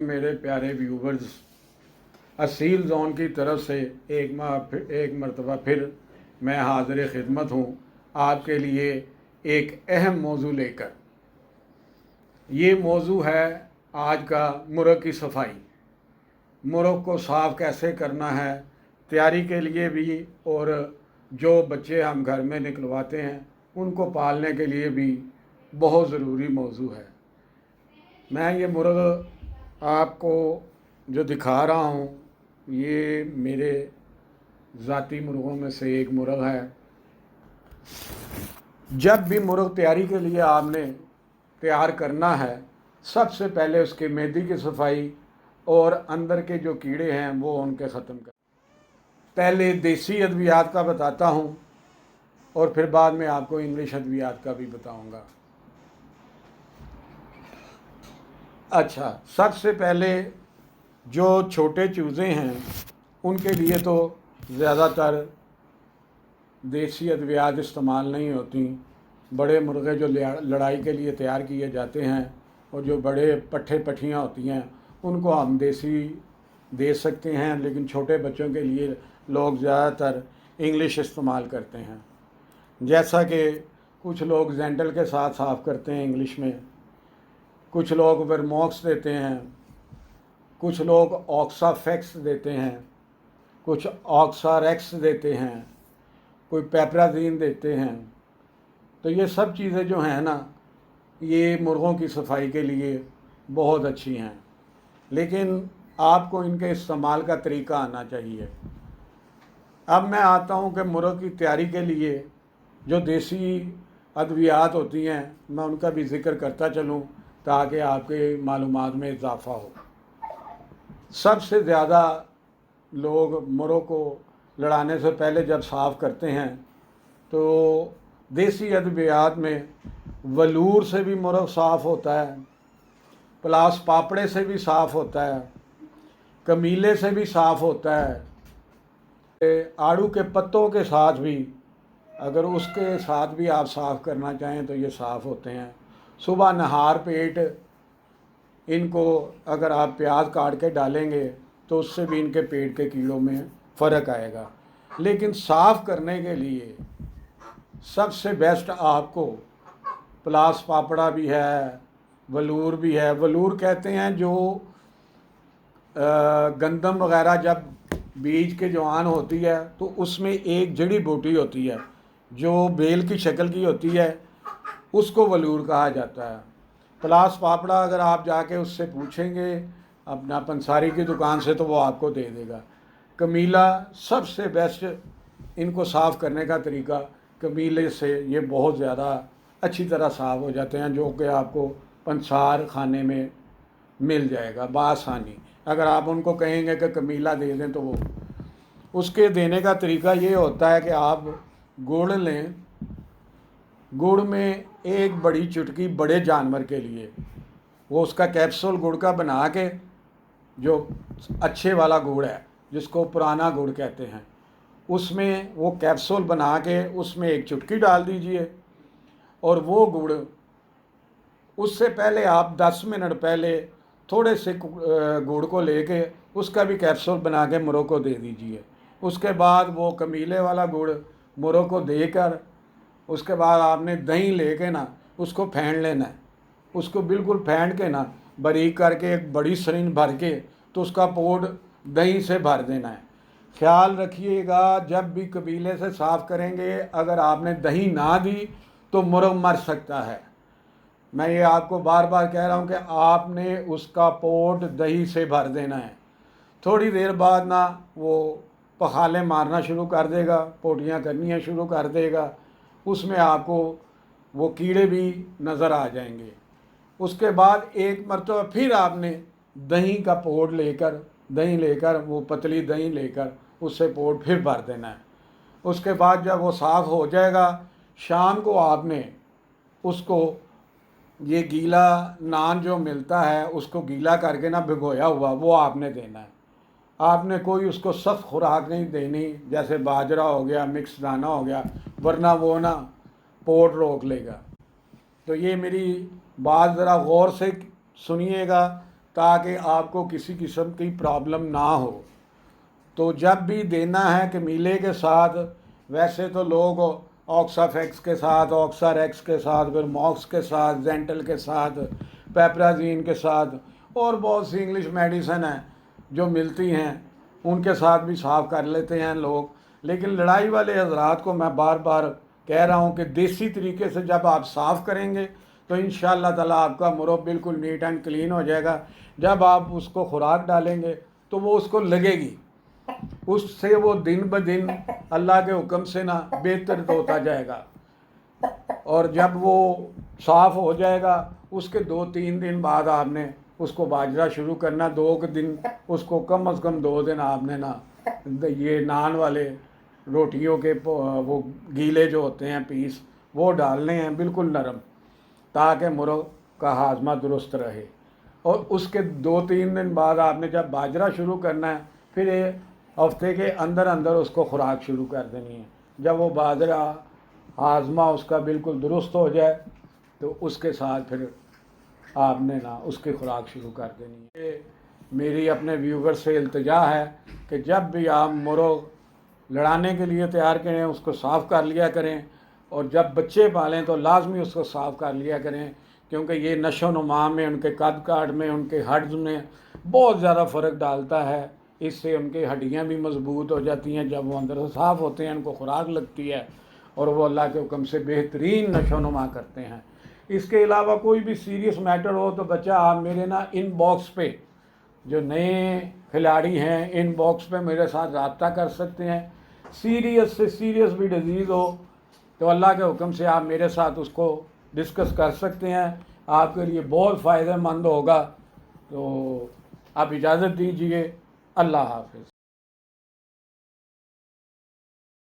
मेरे प्यारे viewers, Aseel zone की तरफ से एक मरतबा फिर मैं हाज़िर ख़िदमत हूँ आपके लिए एक अहम मौजू लेकर। ये मौजू है आज का मुर्ग़ की सफाई। मुर्ग़ को साफ़ कैसे करना है, तैयारी के लिए भी, और जो बच्चे हम घर में निकलवाते हैं उनको पालने के लिए भी बहुत ज़रूरी मौजू है। मैं ये मुर्ग़ आपको जो दिखा रहा हूँ, ये मेरे ज़ाती मुर्ग़ों में से एक मुर्ग़ है। जब भी मुर्ग़ तैयारी के लिए आपने तैयार करना है, सबसे पहले उसके मैदे की सफाई और अंदर के जो कीड़े हैं वो उनके ख़त्म कर। पहले देसी अद्वियात का बताता हूँ और फिर बाद में आपको इंग्लिश अद्वियात का भी बताऊँगा। अच्छा, सबसे पहले जो छोटे चूज़े हैं उनके लिए तो ज़्यादातर देसी अद्वियात इस्तेमाल नहीं होती। बड़े मुर्ग़े जो लड़ाई के लिए तैयार किए जाते हैं और जो बड़े पट्ठे पट्ठियाँ होती हैं उनको हम देसी दे सकते हैं, लेकिन छोटे बच्चों के लिए लोग ज़्यादातर इंग्लिश इस्तेमाल करते हैं। जैसा कि कुछ लोग जेंटल के साथ साफ़ करते हैं इंग्लिश में, कुछ लोग वर्मॉक्स देते हैं, कुछ लोग ऑक्साफेक्स देते हैं, कुछ ऑक्सारेक्स देते हैं, कोई पेपराजीन देते हैं। तो ये सब चीज़ें जो हैं ना, ये मुर्ग़ों की सफाई के लिए बहुत अच्छी हैं, लेकिन आपको इनके इस्तेमाल का तरीका आना चाहिए। अब मैं आता हूँ कि मुर्ग़ की तैयारी के लिए जो देसी अद्वियात होती हैं मैं उनका भी ज़िक्र करता चलूँ ताकि आपके मालूमात में इजाफ़ा हो। सबसे ज़्यादा लोग मुर्ग़ को लड़ाने से पहले जब साफ़ करते हैं तो देसी अद्वियात में वलूर से भी मुर्ग़ साफ़ होता है, प्लास पापड़े से भी साफ़ होता है, कमीले से भी साफ़ होता है, आड़ू के पत्तों के साथ भी, अगर उसके साथ भी आप साफ़ करना चाहें तो ये साफ़ होते हैं। सुबह नहार पेट इनको अगर आप प्याज काट के डालेंगे तो उससे भी इनके पेट के कीड़ों में फ़र्क आएगा। लेकिन साफ़ करने के लिए सबसे बेस्ट आपको प्लास पापड़ा भी है, वलूर भी है। वलूर कहते हैं जो गंदम वगैरह जब बीज के जवान होती है तो उसमें एक जड़ी बूटी होती है जो बेल की शक्ल की होती है, उसको वलूर कहा जाता है। प्लास पापड़ा अगर आप जाके उससे पूछेंगे अपना पंसारी की दुकान से तो वो आपको दे देगा। कमीला सबसे बेस्ट इनको साफ़ करने का तरीका, कमीले से ये बहुत ज़्यादा अच्छी तरह साफ़ हो जाते हैं, जो कि आपको पंसार खाने में मिल जाएगा बआसानी। अगर आप उनको कहेंगे कि कमीला दे दें तो वो, उसके देने का तरीका ये होता है कि आप गुड़ लें, गुड़ में एक बड़ी चुटकी बड़े जानवर के लिए वो उसका कैप्सूल गुड़ का बना के, जो अच्छे वाला गुड़ है जिसको पुराना गुड़ कहते हैं, उसमें वो कैप्सूल बना के उसमें एक चुटकी डाल दीजिए। और वो गुड़, उससे पहले आप 10 मिनट पहले थोड़े से गुड़ को लेके उसका भी कैप्सूल बना के मुर्ग़ को दे दीजिए। उसके बाद वो कमीले वाला गुड़ मुर्ग़ को देकर उसके बाद आपने दही लेके ना उसको फेंट लेना है। उसको बिल्कुल फेंट के ना बारीक करके एक बड़ी सरिंज भर के तो उसका पोट दही से भर देना है। ख्याल रखिएगा जब भी कबीले से साफ़ करेंगे अगर आपने दही ना दी तो मुर्ग़ मर सकता है। मैं ये आपको बार बार कह रहा हूँ कि आपने उसका पोट दही से भर देना है। थोड़ी देर बाद ना वो पखाले मारना शुरू कर देगा, पोटियाँ करनी शुरू कर देगा, उसमें आपको वो कीड़े भी नज़र आ जाएंगे। उसके बाद एक मरतबा फिर आपने दही का पोट लेकर, दही लेकर वो पतली दही लेकर उससे पोट फिर भर देना है। उसके बाद जब वो साफ़ हो जाएगा, शाम को आपने उसको, ये गीला नान जो मिलता है उसको गीला करके ना भिगोया हुआ वो आपने देना है। आपने कोई उसको सख्त खुराक नहीं देनी जैसे बाजरा हो गया, मिक्स दाना हो गया, वरना वो ना पोट रोक लेगा। तो ये मेरी बात ज़रा गौर से सुनिएगा ताकि आपको किसी किस्म की प्रॉब्लम ना हो। तो जब भी देना है कि मीले के साथ, वैसे तो लोग ऑक्साफेक्स के साथ, ऑक्सारेक्स के साथ, फिर मॉक्स के साथ, जेंटल के साथ, पेप्राजीन के साथ और बहुत सी इंग्लिश मेडिसिन हैं जो मिलती हैं, उनके साथ भी साफ़ कर लेते हैं लोग। लेकिन लड़ाई वाले हजरात को मैं बार बार कह रहा हूँ कि देसी तरीके से जब आप साफ़ करेंगे तो इंशाअल्लाह ताला आपका मुर्ग़ बिल्कुल नीट एंड क्लीन हो जाएगा। जब आप उसको खुराक डालेंगे तो वो उसको लगेगी, उससे वो दिन ब दिन अल्लाह के हुक्म से ना बेहतर होता जाएगा। और जब वो साफ़ हो जाएगा उसके 2-3 दिन बाद आपने उसको बाजरा शुरू करना। 2 दिन उसको कम अज़ कम 2 दिन आपने ना ये नान वाले रोटियों के वो गीले जो होते हैं पीस वो डालने हैं बिल्कुल नरम, ताकि मुर्ग़ का हाजमा दुरुस्त रहे। और उसके 2-3 दिन बाद आपने जब बाजरा शुरू करना है फिर हफ्ते के अंदर अंदर उसको खुराक शुरू कर देनी है। जब वो बाजरा हाजमा उसका बिल्कुल दुरुस्त हो जाए तो उसके साथ फिर आपने ना उसकी खुराक शुरू कर देनी है। ये मेरी अपने व्यूवर से इल्तिजा है कि जब भी आप मुर्ग़ लड़ाने के लिए तैयार करें उसको साफ़ कर लिया करें, और जब बच्चे पालें तो लाजमी उसको साफ़ कर लिया करें, क्योंकि ये नशो नुमा में, उनके कद काठ में, उनके हड्स में बहुत ज़्यादा फ़र्क डालता है। इससे उनकी हड्डियाँ भी मजबूत हो जाती हैं। जब वो अंदर से साफ़ होते हैं उनको खुराक लगती है और वो अल्लाह के हुक्म से बेहतरीन नशो नुमा करते हैं। इसके अलावा कोई भी सीरियस मैटर हो तो बच्चा आप मेरे ना इनबॉक्स पे, जो नए खिलाड़ी हैं, इनबॉक्स पे मेरे साथ रब्ता कर सकते हैं। सीरियस से सीरियस भी डिजीज़ हो तो अल्लाह के हुक्म से आप मेरे साथ उसको डिस्कस कर सकते हैं, आपके लिए बहुत फ़ायदेमंद होगा। तो आप इजाज़त दीजिए। अल्लाह हाफ़िज़।